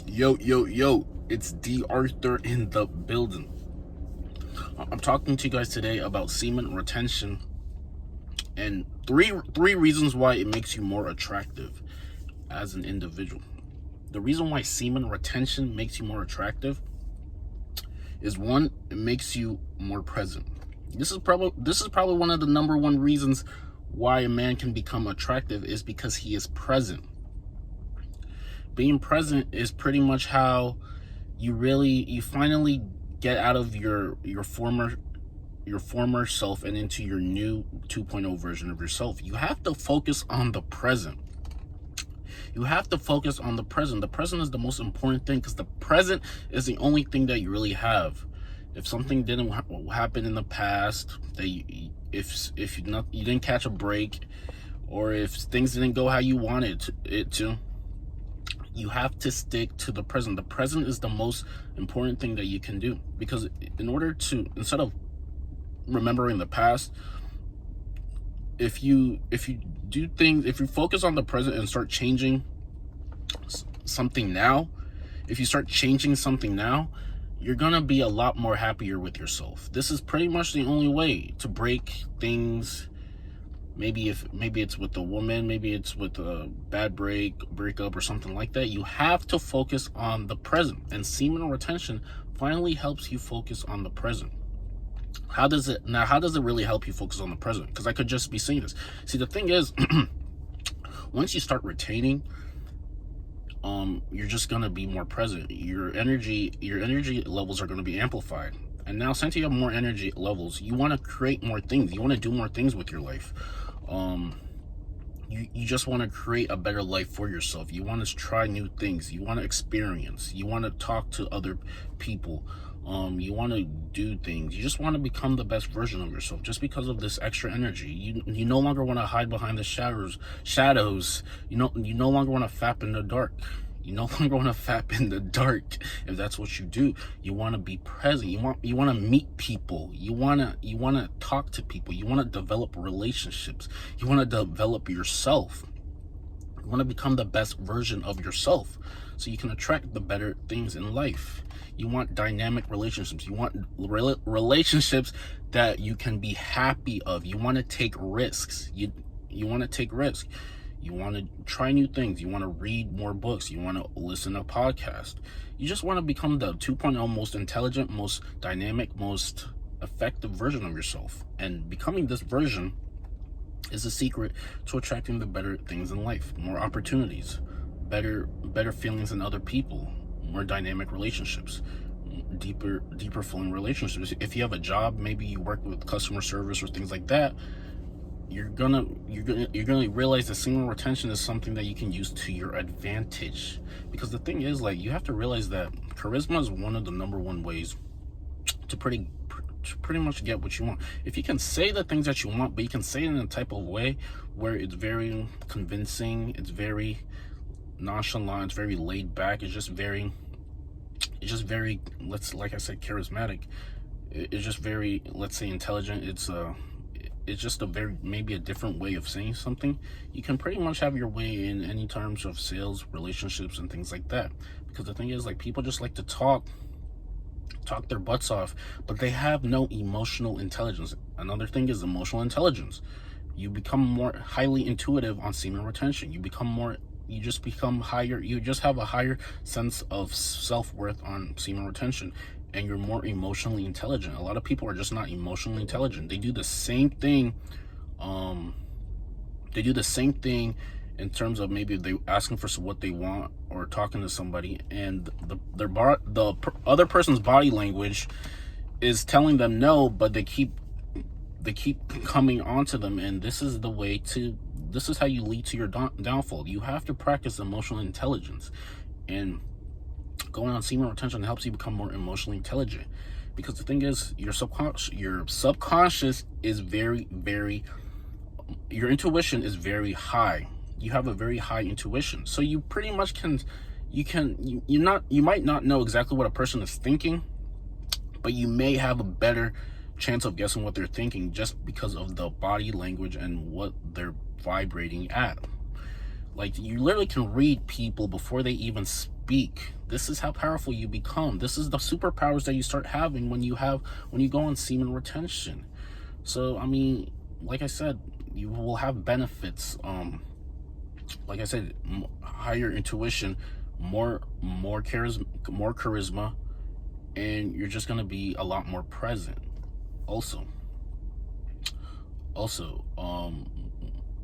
Yo, it's D.Arthur in the building. I'm talking to you guys today about semen retention and three reasons why it makes you more attractive as an individual. The reason why semen retention makes you more attractive is one, it makes you more present. This is probably one of the number one reasons why a man can become attractive is because he is present. Being present is pretty much how you finally get out of your former self and into your new 2.0 version of yourself. You have to focus on the present. You have to focus on the present. The present is the most important thing because the present is the only thing that you really have. If something didn't happen in the past, that if you didn't catch a break, or if things didn't go how you wanted it to, you have to stick to the present. The present is the most important thing that you can do, because instead of remembering the past, if you focus on the present and start changing something now, you're gonna be a lot more happier with yourself. This is pretty much the only way to break things. Maybe it's with a woman, maybe it's with a bad breakup or something like that. You have to focus on the present, and semen retention finally helps you focus on the present. How does it really help you focus on the present? Because I could just be saying this. See, the thing is, once you start retaining, you're just gonna be more present. Your energy levels are gonna be amplified. And now, since you have more energy levels, you want to create more things. You want to do more things with your life. You just want to create a better life for yourself. You want to try new things. You want to experience. You want to talk to other people. You want to do things. You just want to become the best version of yourself. Just because of this extra energy, you no longer want to hide behind the shadows. You no longer want to fap in the dark. You no longer want to fap in the dark. If that's what you do, you want to be present. You want to meet people. You want to talk to people. You want to develop relationships. You want to develop yourself. You want to become the best version of yourself, so you can attract the better things in life. You want dynamic relationships. You want relationships that you can be happy of. You want to take risks. You want to take risks. You want to try new things. You want to read more books. You want to listen to podcasts. You just want to become the 2.0 most intelligent, most dynamic, most effective version of yourself. And becoming this version is the secret to attracting the better things in life. More opportunities, better feelings in other people, more dynamic relationships, deeper flowing relationships. If you have a job, maybe you work with customer service or things like that, you're gonna realize that semen retention is something that you can use to your advantage. Because the thing is, like, you have to realize that charisma is one of the number one ways to pretty much get what you want. If you can say the things that you want, but you can say it in a type of way where it's very convincing, it's very nonchalant, it's very laid back, it's just very like I said, charismatic. It's just very, let's say, intelligent. It's just maybe a different way of saying something. You can pretty much have your way in any terms of sales, relationships, and things like that. Because the thing is, like, people just like to talk their butts off, but they have no emotional intelligence. Another thing is emotional intelligence. You become more highly intuitive on semen retention. You just become higher. You just have a higher sense of self-worth on semen retention, and you're more emotionally intelligent. A lot of people are just not emotionally intelligent. They do the same thing. In terms of maybe they asking for what they want or talking to somebody, and the other person's body language is telling them no, but they keep coming onto them. And this is how you lead to your downfall. You have to practice emotional intelligence, and going on semen retention helps you become more emotionally intelligent. Because the thing is, your subconscious is your intuition is very high. You have a very high intuition, so you pretty much you might not know exactly what a person is thinking, but you may have a better chance of guessing what they're thinking just because of the body language and what they're vibrating at. Like, you literally can read people before they even speak. This is how powerful you become. This is the superpowers that you start having when you go on semen retention. So I mean, like I said, you will have benefits. Like I said, higher intuition, more charisma, and you're just gonna be a lot more present. Also,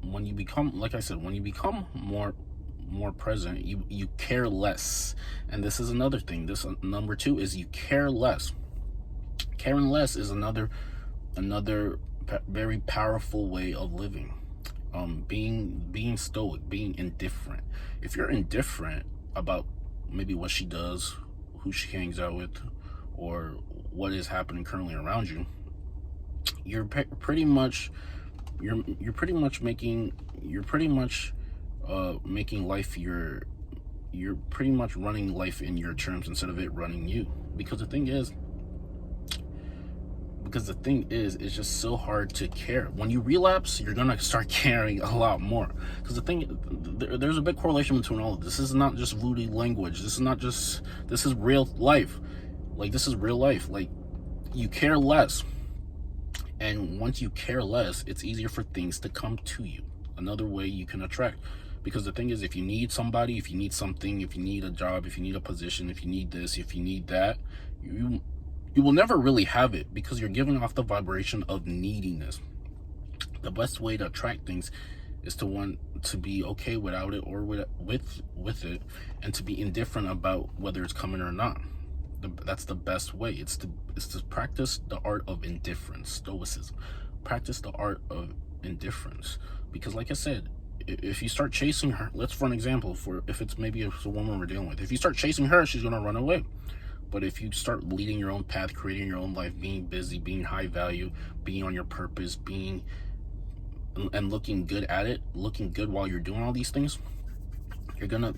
when you become, like I said, when you become more present, you care less. And this is another thing. This number two is you care less. Caring less is another very powerful way of living. Being stoic, being indifferent. If you're indifferent about maybe what she does, who she hangs out with, or what is happening currently around you, you're pretty much making life you're pretty much running life in your terms instead of it running you. Because the thing is, it's just so hard to care. When you relapse, you're gonna start caring a lot more. Because there's a big correlation between all of this. This is not just voodoo language. This is real life. Like, this is real life. Like, you care less. And once you care less, it's easier for things to come to you. Another way you can attract. Because the thing is, if you need somebody, if you need something, if you need a job, if you need a position, if you need this, if you need that, you will never really have it, because you're giving off the vibration of neediness. The best way to attract things is to want to be okay without it, or with it, and to be indifferent about whether it's coming or not. That's the best way. It's to practice the art of indifference, stoicism. Practice the art of indifference. Because like I said, if you start chasing her, let's for an example, if it's a woman we're dealing with, if you start chasing her, she's gonna run away. But if you start leading your own path, creating your own life, being busy, being high value, being on your purpose, and looking good at it, looking good while you're doing all these things, you're gonna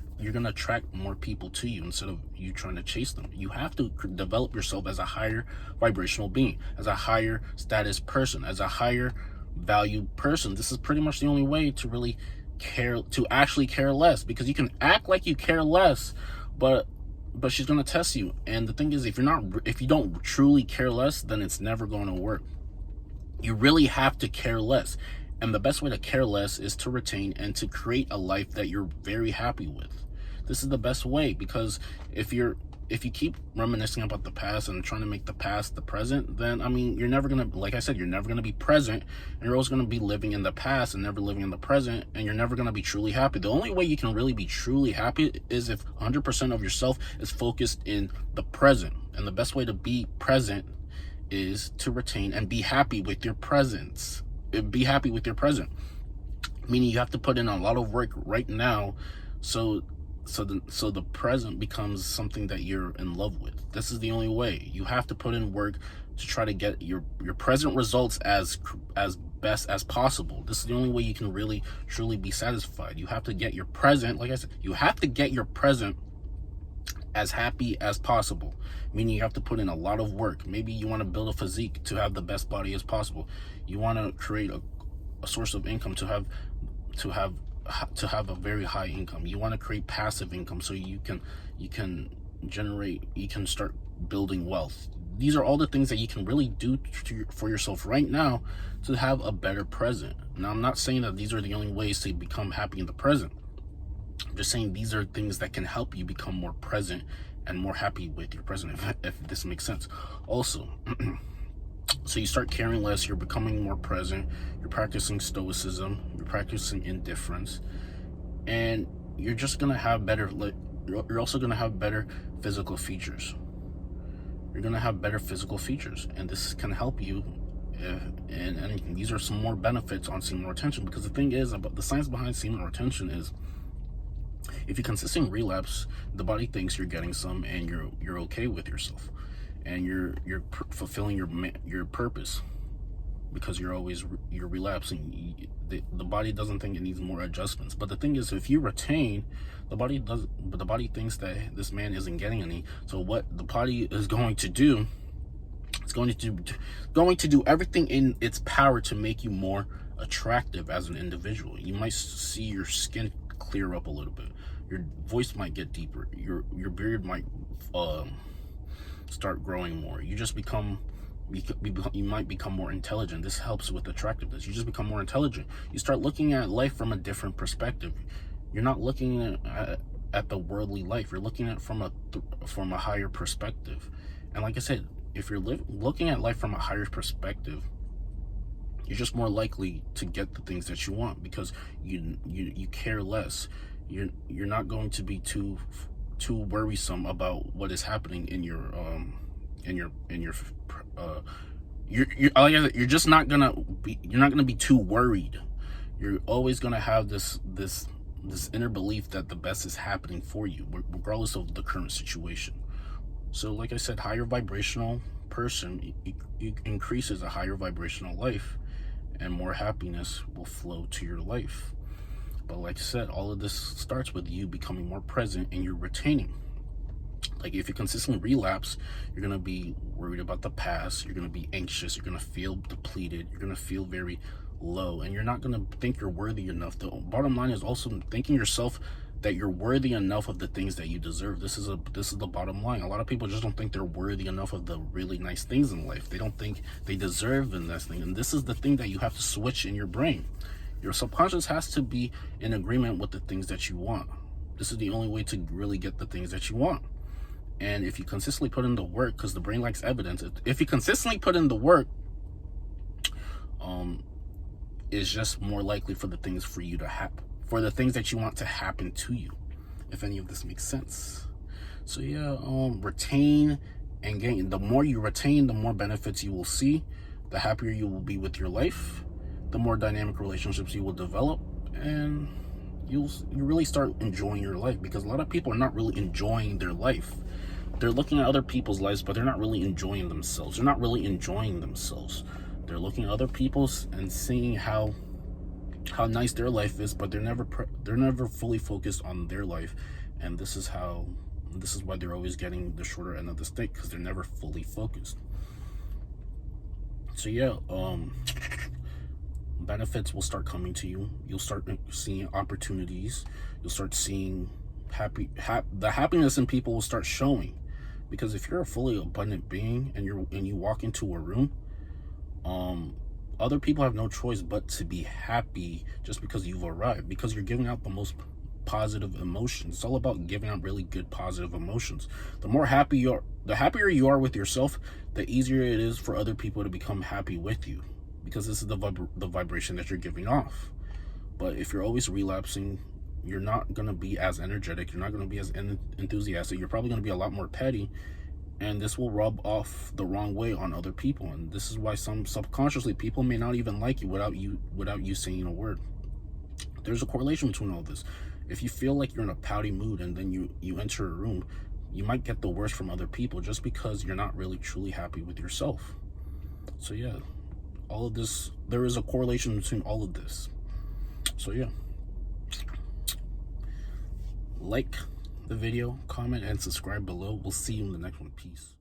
attract more people to you instead of you trying to chase them. You have to develop yourself as a higher vibrational being, as a higher status person, as a higher value person. This is pretty much the only way to really actually care less. Because you can act like you care less, but she's gonna test you. And the thing is, if you don't truly care less, then it's never going to work. You really have to care less. And the best way to care less is to retain and to create a life that you're very happy with. This is the best way, because if you keep reminiscing about the past and trying to make the past the present, then I mean, you're never gonna, like I said, you're never gonna be present, and you're always gonna be living in the past and never living in the present, and you're never gonna be truly happy. The only way you can really be truly happy is if 100% of yourself is focused in the present. And the best way to be present is to retain and be happy with your presence. Be happy with your present, meaning you have to put in a lot of work right now, so the present becomes something that you're in love with. This is the only way. You have to put in work to try to get your present results as best as possible. This is the only way you can really truly be satisfied. You have to get your present, like I said, you have to get your present as happy as possible, meaning you have to put in a lot of work. Maybe you want to build a physique to have the best body as possible. You want to create a source of income to have a very high income. You want to create passive income so you can start building wealth. These are all the things that you can really do for yourself right now to have a better present. Now, I'm not saying that these are the only ways to become happy in the present. I'm just saying these are things that can help you become more present and more happy with your present, if this makes sense. Also, so you start caring less, you're becoming more present, you're practicing stoicism, you're practicing indifference, and you're just gonna have you're also gonna have better physical features. You're gonna have better physical features, and this can help you. And these are some more benefits on semen retention, because the thing is about the science behind semen retention is, if you consistently relapse, the body thinks you're getting some, and you're okay with yourself, and you're fulfilling your purpose, because you're relapsing. The body doesn't think it needs more adjustments. But the thing is, if you retain, the body thinks that this man isn't getting any. So what the body is going to do, it's going to do everything in its power to make you more attractive as an individual. You might see your skin clear up a little bit. Your voice might get deeper. Your beard might start growing more. You just you might become more intelligent. This helps with attractiveness. You just become more intelligent. You start looking at life from a different perspective. You're not looking at the worldly life. You're looking at it from a higher perspective. And like I said, if you're looking at life from a higher perspective, you're just more likely to get the things that you want, because you care less. You're not going to be too worrisome about what is happening in your you're just not gonna be too worried. You're always gonna have this inner belief that the best is happening for you, regardless of the current situation. So like I said, higher vibrational person increases a higher vibrational life, and more happiness will flow to your life. But like I said, all of this starts with you becoming more present and you're retaining. Like if you consistently relapse, you're going to be worried about the past. You're going to be anxious. You're going to feel depleted. You're going to feel very low, and you're not going to think you're worthy enough. The bottom line is also thinking yourself that you're worthy enough of the things that you deserve. This is the bottom line. A lot of people just don't think they're worthy enough of the really nice things in life. They don't think they deserve the nice thing. And this is the thing that you have to switch in your brain. Your subconscious has to be in agreement with the things that you want. This is the only way to really get the things that you want. And if you consistently put in the work, because the brain likes evidence, if you consistently put in the work, it's just more likely for the things for you to happen, for the things that you want to happen to you, if any of this makes sense. So yeah, retain and gain. The more you retain, the more benefits you will see, the happier you will be with your life, the more dynamic relationships you will develop, and you really start enjoying your life, because a lot of people are not really enjoying their life. They're looking at other people's lives, but they're not really enjoying themselves. They're not really enjoying themselves. They're looking at other people's and seeing how nice their life is, but they're never fully focused on their life. And this is why they're always getting the shorter end of the stick, because they're never fully focused. So yeah, benefits will start coming to you. You'll start seeing opportunities. You'll start seeing the happiness in people will start showing, because if you're a fully abundant being and you walk into a room, other people have no choice but to be happy just because you've arrived, because you're giving out the most positive emotions. It's all about giving out really good positive emotions. The happier you are with yourself, the easier it is for other people to become happy with you, because this is the vibration that you're giving off. But if you're always relapsing, you're not going to be as energetic. You're not going to be as enthusiastic. You're probably going to be a lot more petty, and this will rub off the wrong way on other people. And this is why some subconsciously people may not even like you without you saying a word. There's a correlation between all this. If you feel like you're in a pouty mood and then you enter a room, you might get the worst from other people just because you're not really truly happy with yourself. So yeah, all of this, there is a correlation between all of this. So yeah, like the video, comment, and subscribe below. We'll see you in the next one. Peace.